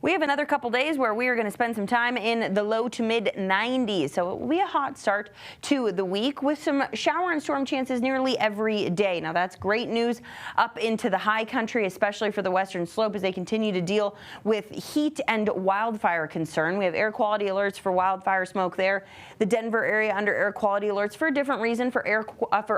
We have another couple days where we are going to spend some time in the low to mid 90s. So it will be a hot start to the week with some shower and storm chances nearly every day. Now that's great news up into the high country, especially for the western slope as they continue to deal with heat and wildfire concern. We have air quality alerts for wildfire smoke there. The Denver area under air quality alerts for a different reason, for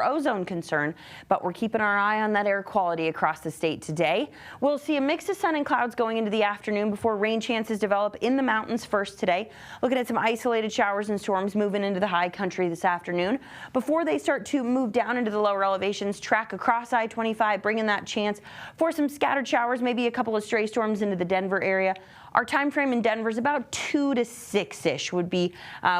ozone concern, but we're keeping our eye on that air quality across the state today. We'll see a mix of sun and clouds going into the afternoon before rain chances develop in the mountains first today. Looking at some isolated showers and storms moving into the high country this afternoon before they start to move down into the lower elevations, track across I-25, bringing that chance for some scattered showers, maybe a couple of stray storms into the Denver area. Our time frame in Denver is about 2 to 6-ish would be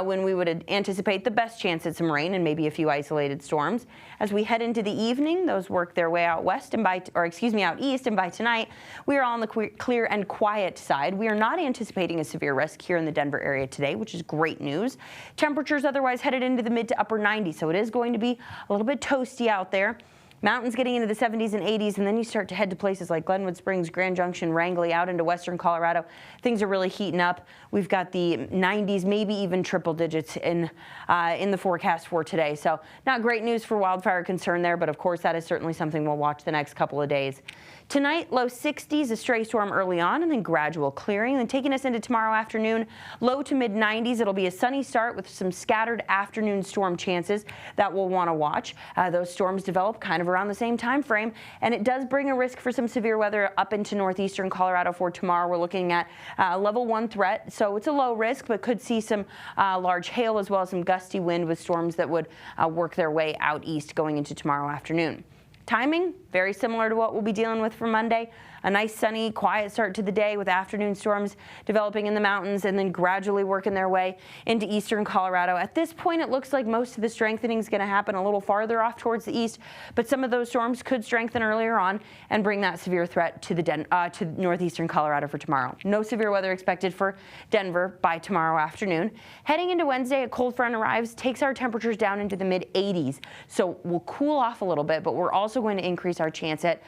when we would anticipate the best chance at some rain and maybe a few isolated storms. As we head into the evening, those work their way out west and out east, and by tonight, we are on the clear and quiet side. We are not anticipating a severe risk here in the Denver area today, which is great news. Temperatures otherwise headed into the mid to upper 90s, so it is going to be a little bit toasty out there. Mountains getting into the 70s and 80s, and then you start to head to places like Glenwood Springs, Grand Junction, Wrangell, out into western Colorado. Things are really heating up. We've got the 90s, maybe even triple digits in the forecast for today. So not great news for wildfire concern there, but of course that is certainly something we'll watch the next couple of days. Tonight, low 60s, a stray storm early on, and then gradual clearing. Then taking us into tomorrow afternoon, low to mid 90s. It'll be a sunny start with some scattered afternoon storm chances that we'll want to watch. Those storms develop kind of around the same time frame, and it does bring a risk for some severe weather up into northeastern Colorado for tomorrow. We're looking at level 1 threat, so it's a low risk, but could see some large hail as well as some gusty wind with storms that would work their way out east going into tomorrow afternoon. Timing, very similar to what we'll be dealing with for Monday. A nice sunny, quiet start to the day with afternoon storms developing in the mountains and then gradually working their way into eastern Colorado. At this point, it looks like most of the strengthening is going to happen a little farther off towards the east, but some of those storms could strengthen earlier on and bring that severe threat to northeastern Colorado for tomorrow. No severe weather expected for Denver by tomorrow afternoon. Heading into Wednesday, a cold front arrives, takes our temperatures down into the mid-80s, so we'll cool off a little bit, but we're also going to increase our chance at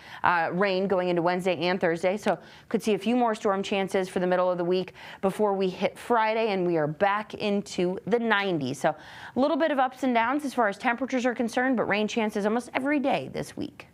rain going into Wednesday and Thursday, so could see a few more storm chances for the middle of the week before we hit Friday, and we are back into the 90s. So a little bit of ups and downs as far as temperatures are concerned, but rain chances almost every day this week.